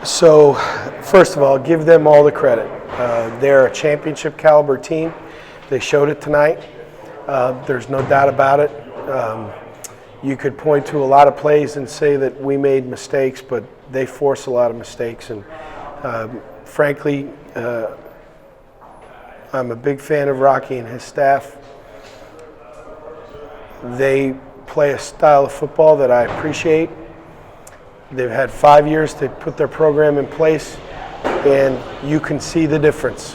So, first of all, give them all the credit. They're a championship caliber team. They showed it tonight. There's no doubt about it. You could point to a lot of plays and say that we made mistakes, but they force a lot of mistakes. And frankly, I'm a big fan of Rocky and his staff. They play a style of football that I appreciate. They've had 5 years to put their program in place, and you can see the difference.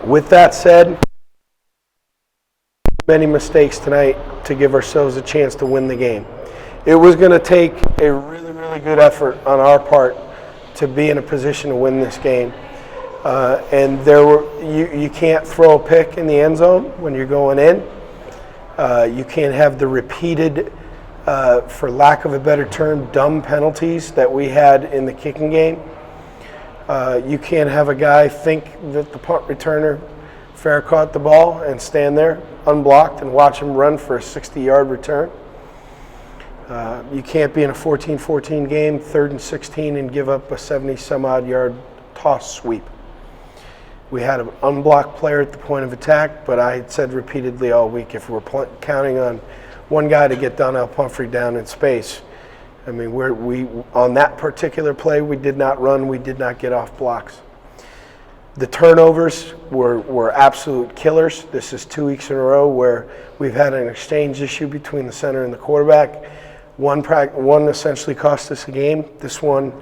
With that said, many mistakes tonight to give ourselves a chance to win the game. It was going to take a really, really good effort on our part to be in a position to win this game. And you can't throw a pick in the end zone when you're going in. You can't have the repeated, for lack of a better term, dumb penalties that we had in the kicking game. You can't have a guy think that the punt returner fair caught the ball and stand there unblocked and watch him run for a 60-yard return. You can't be in a 14-14 game, 3rd and 16, and give up a 70-some-odd yard toss sweep. We had an unblocked player at the point of attack, but I had said repeatedly all week, if we're counting on one guy to get Donnell Pumphrey down in space, I mean, we on that particular play, we did not run, we did not get off blocks. The turnovers were absolute killers. This is 2 weeks in a row where we've had an exchange issue between the center and the quarterback. One essentially cost us a game. This one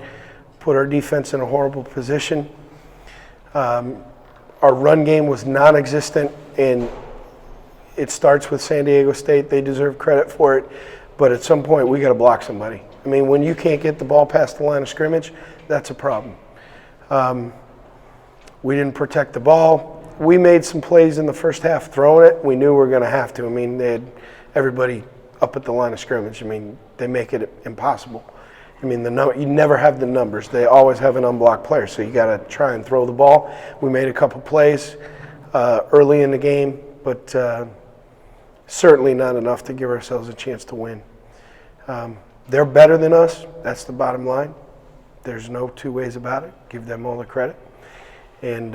put our defense in a horrible position. Our run game was non-existent, and it starts with San Diego State. They deserve credit for it, but at some point we got to block somebody. I mean, when you can't get the ball past the line of scrimmage, that's a problem. We didn't protect the ball. We made some plays in the first half throwing it. We knew we were going to have to. I mean, they had everybody up at the line of scrimmage. I mean, they make it impossible. I mean, you never have the numbers. They always have an unblocked player, so you got to try and throw the ball. We made a couple plays early in the game, but certainly not enough to give ourselves a chance to win. They're better than us. That's the bottom line. There's no two ways about it. Give them all the credit. And,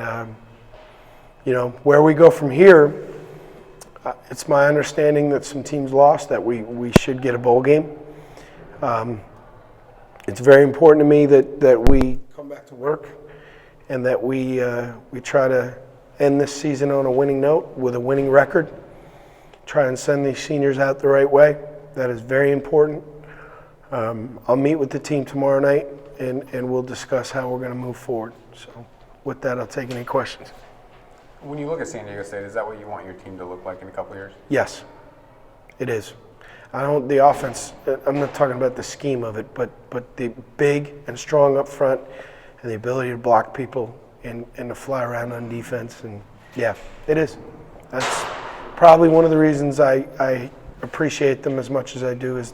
where we go from here, it's my understanding that some teams lost, that we should get a bowl game. It's very important to me that we come back to work and that we try to end this season on a winning note with a winning record. Try and send these seniors out the right way. That is very important. I'll meet with the team tomorrow night and we'll discuss how we're going to move forward. So with that, I'll take any questions. When you look at San Diego State, is that what you want your team to look like in a couple of years? Yes, it is. The offense, I'm not talking about the scheme of it, but the big and strong up front and the ability to block people and to fly around on defense. And yeah, it is. That's probably one of the reasons I appreciate them as much as I do, is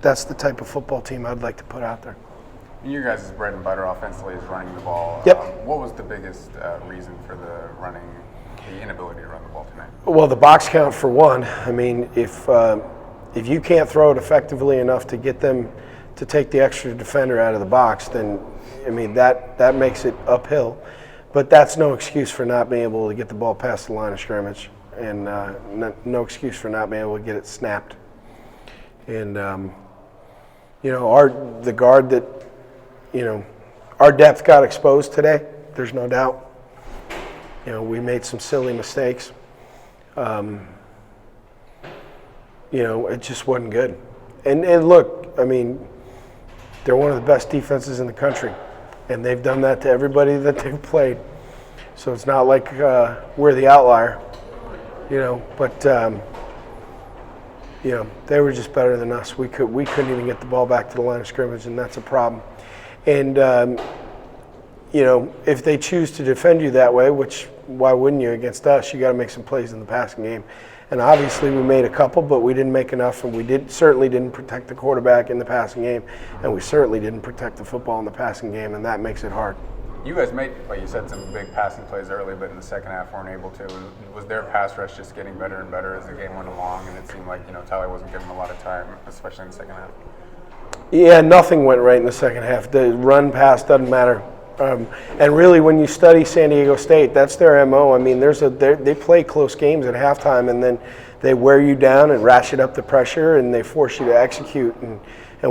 that's the type of football team I'd like to put out there. And your guys' bread and butter offensively is running the ball. Yep. What was the biggest reason for the inability to run the ball tonight? Well, the box count for one. I mean, if you can't throw it effectively enough to get them to take the extra defender out of the box, then I mean that makes it uphill. But that's no excuse for not being able to get the ball past the line of scrimmage, and no excuse for not being able to get it snapped. And the guard that our depth got exposed today. There's no doubt. We made some silly mistakes. It just wasn't good. And look, I mean, they're one of the best defenses in the country, and they've done that to everybody that they've played. So it's not like we're the outlier, But they were just better than us. We couldn't even get the ball back to the line of scrimmage, and that's a problem. And if they choose to defend you that way, which why wouldn't you against us? You got to make some plays in the passing game. And obviously we made a couple, but we didn't make enough, and we certainly didn't protect the quarterback in the passing game, and we certainly didn't protect the football in the passing game, and that makes it hard. You guys made, like you said, some big passing plays early, but in the second half weren't able to. Was their pass rush just getting better and better as the game went along, and it seemed like Tyler wasn't getting a lot of time, especially in the second half? Yeah, nothing went right in the second half. The run pass doesn't matter. And really, when you study San Diego State, that's their MO. I mean, they play close games at halftime, and then they wear you down and ratchet up the pressure, and they force you to execute. And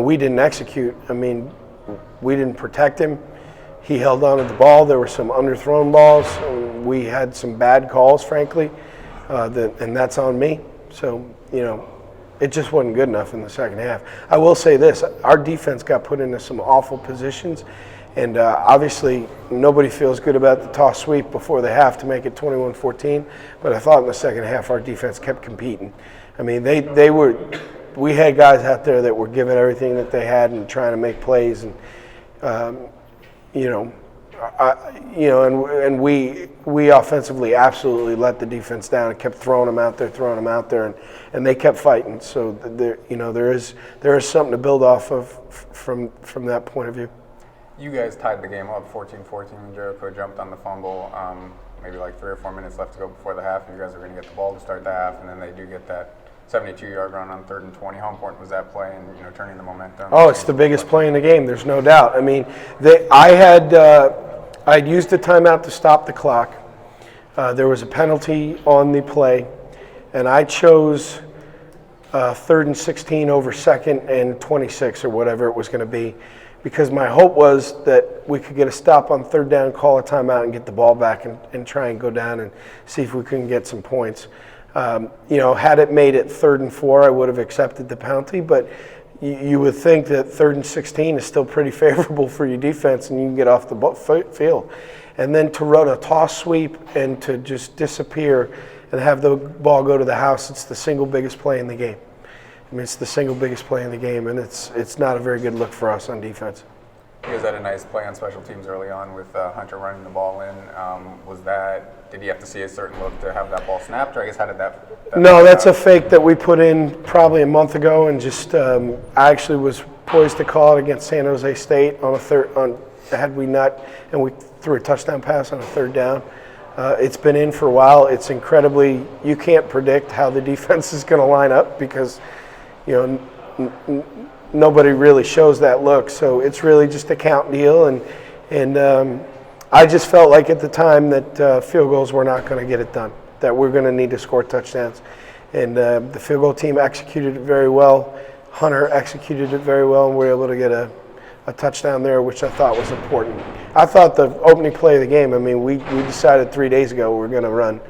we didn't execute. I mean, we didn't protect him. He held on to the ball. There were some underthrown balls. We had some bad calls, frankly, and that's on me. So, it just wasn't good enough in the second half. I will say this, our defense got put into some awful positions, and obviously nobody feels good about the toss sweep before the half to make it 21-14, but I thought in the second half our defense kept competing. I mean, we had guys out there that were giving everything that they had and trying to make plays, and and we offensively absolutely let the defense down and kept throwing them out there, and they kept fighting. So there is something to build off of from that point of view. You guys tied the game up 14-14 when Jericho jumped on the fumble. Maybe like 3 or 4 minutes left to go before the half. You guys are going to get the ball to start the half, and then they do get that 72-yard run on 3rd and 20. How important was that play and turning the momentum? Oh, it's the biggest play in the game. There's no doubt. I mean, I'd used the timeout to stop the clock. There was a penalty on the play, and I chose 3rd and 16 over 2nd and 26 or whatever it was going to be, because my hope was that we could get a stop on 3rd down, call a timeout, and get the ball back and try and go down and see if we couldn't get some points. Had it made it 3rd and 4, I would have accepted the penalty, but you would think that 3rd and 16 is still pretty favorable for your defense, and you can get off the field. And then to run a toss sweep and to just disappear and have the ball go to the house, it's the single biggest play in the game. I mean, it's the single biggest play in the game, and it's not a very good look for us on defense. You guys had a nice play on special teams early on with Hunter running the ball in. Did he have to see a certain look to have that ball snapped, or I guess how did that No, that's a fake that we put in probably a month ago, and just I actually was poised to call it against San Jose State had we not, and we threw a touchdown pass on a 3rd down. It's been in for a while. It's incredibly, you can't predict how the defense is going to line up because, nobody really shows that look. So it's really just a count deal, and I just felt like at the time that field goals were not going to get it done, that we're going to need to score touchdowns. And the field goal team executed it very well. Hunter executed it very well, and we were able to get a touchdown there, which I thought was important. I thought the opening play of the game, I mean, we decided 3 days ago we were going to run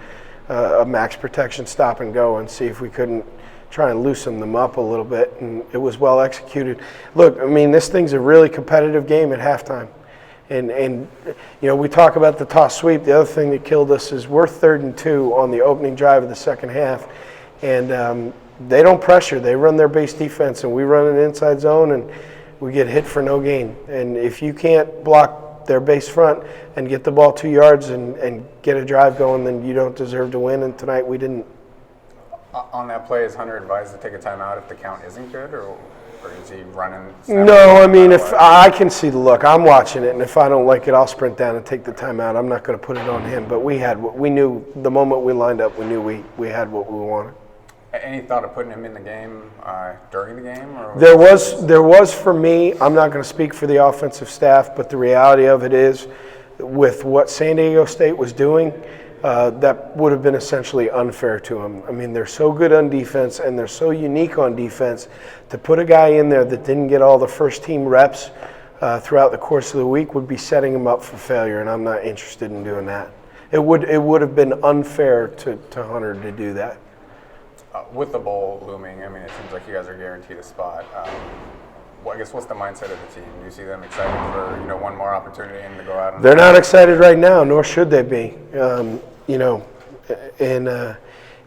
a max protection stop and go and see if we couldn't try and loosen them up a little bit, and it was well executed. Look, I mean, this thing's a really competitive game at halftime. And we talk about the toss sweep. The other thing that killed us is we're 3rd and 2 on the opening drive of the second half, and they don't pressure. They run their base defense, and we run an inside zone, and we get hit for no gain. And if you can't block their base front and get the ball 2 yards and get a drive going, then you don't deserve to win, and tonight we didn't. On that play, is Hunter advised to take a timeout if the count isn't good, or is he running? No, I mean, if I can see the look, I'm watching it, and if I don't like it, I'll sprint down and take the timeout. I'm not going to put it on him, but we knew the moment we lined up, we knew we had what we wanted. Any thought of putting him in the game during the game? Or there was for me. I'm not going to speak for the offensive staff, but the reality of it is, with what San Diego State was doing, that would have been essentially unfair to them. I mean, they're so good on defense, and they're so unique on defense. To put a guy in there that didn't get all the first-team reps throughout the course of the week would be setting him up for failure, and I'm not interested in doing that. It would have been unfair to Hunter to do that. With the bowl looming, I mean, it seems like you guys are guaranteed a spot. I guess what's the mindset of the team? Do you see them excited for one more opportunity and to go out? They're not excited right now, nor should they be.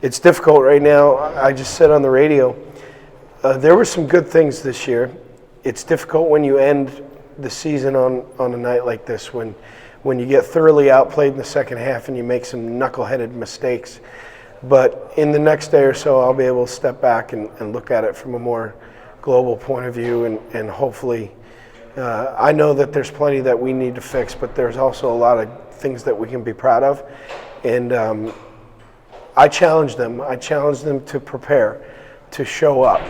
It's difficult right now. I just said on the radio, there were some good things this year. It's difficult when you end the season on a night like this, when you get thoroughly outplayed in the second half and you make some knuckleheaded mistakes. But in the next day or so, I'll be able to step back and look at it from a more global point of view, and hopefully, I know that there's plenty that we need to fix, but there's also a lot of things that we can be proud of. And I challenge them. I challenge them to prepare, to show up,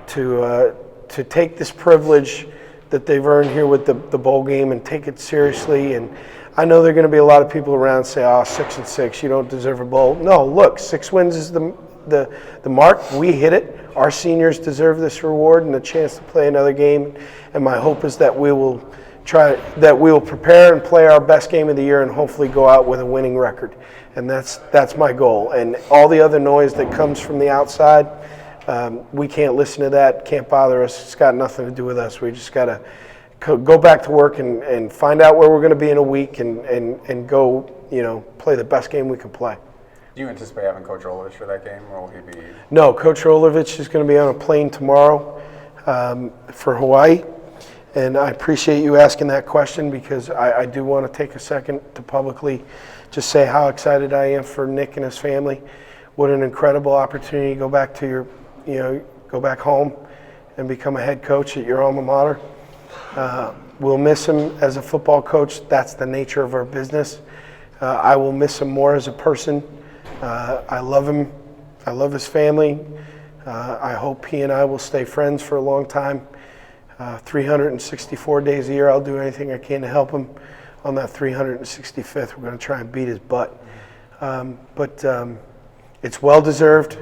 to to take this privilege that they've earned here with the bowl game and take it seriously. And I know there are going to be a lot of people around say, "Oh, 6-6, you don't deserve a bowl." No, look, 6 wins is the mark. We hit it. Our seniors deserve this reward and the chance to play another game. And my hope is that we will prepare and play our best game of the year and hopefully go out with a winning record. And that's my goal. And all the other noise that comes from the outside, we can't listen to that, can't bother us. It's got nothing to do with us. We just got to go back to work and find out where we're going to be in a week and go, play the best game we can play. Do you anticipate having Coach Rolovich for that game, or will he be? No, Coach Rolovich is going to be on a plane tomorrow for Hawaii. And I appreciate you asking that question because I do want to take a second to publicly just say how excited I am for Nick and his family. What an incredible opportunity to go back to go back home and become a head coach at your alma mater. We'll miss him as a football coach. That's the nature of our business. I will miss him more as a person. I love him. I love his family. I hope he and I will stay friends for a long time. 364 days a year, I'll do anything I can to help him. On that 365th, we're going to try and beat his butt. But it's well-deserved.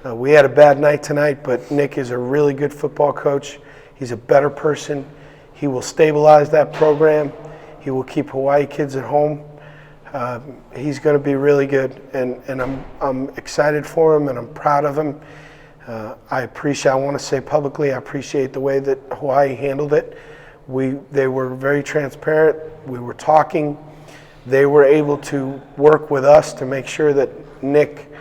We had a bad night tonight, but Nick is a really good football coach. He's a better person. He will stabilize that program. He will keep Hawaii kids at home. He's going to be really good, and I'm excited for him, and I'm proud of him. I want to say publicly, I appreciate the way that Hawaii handled it. They were very transparent. We were talking. They were able to work with us to make sure that Nick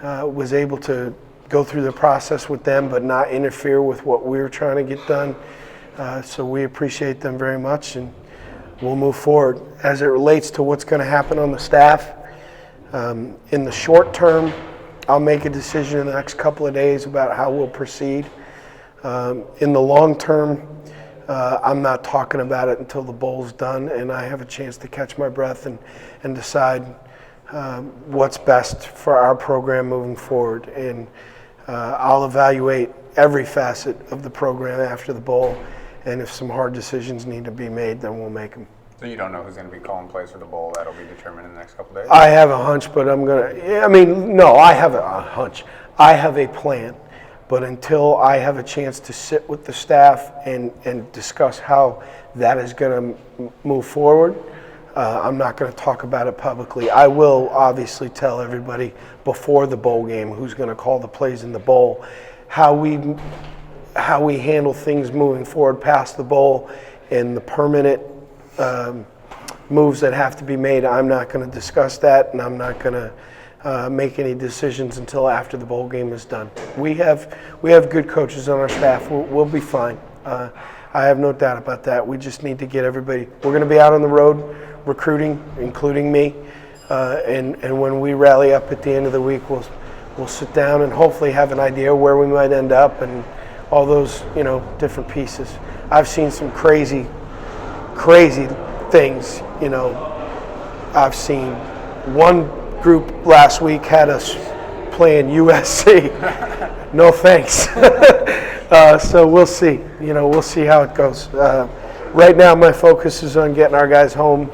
was able to go through the process with them, but not interfere with what we were trying to get done. So we appreciate them very much, and we'll move forward. As it relates to what's going to happen on the staff, in the short term, I'll make a decision in the next couple of days about how we'll proceed. In the long term, I'm not talking about it until the bowl's done and I have a chance to catch my breath and decide what's best for our program moving forward. And I'll evaluate every facet of the program after the bowl, and if some hard decisions need to be made, then we'll make them. So you don't know who's going to be calling plays for the bowl? That'll be determined in the next couple of days? I have a hunch, but I have a hunch. I have a plan. But until I have a chance to sit with the staff and discuss how that is going to move forward, I'm not going to talk about it publicly. I will obviously tell everybody before the bowl game who's going to call the plays in the bowl, how we handle things moving forward past the bowl, and the permanent moves that have to be made. I'm not going to discuss that, and I'm not going to make any decisions until after the bowl game is done. We have good coaches on our staff. We'll be fine. I have no doubt about that. We just need to get everybody. We're going to be out on the road recruiting, including me, and when we rally up at the end of the week, we'll sit down and hopefully have an idea where we might end up and all those different pieces. I've seen some crazy things. I've seen one group last week had us playing USC. No thanks. So we'll see. We'll see how it goes. Right now, my focus is on getting our guys home.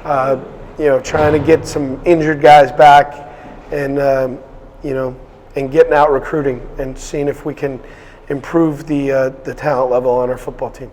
Trying to get some injured guys back, and and getting out recruiting and seeing if we can improve the talent level on our football team.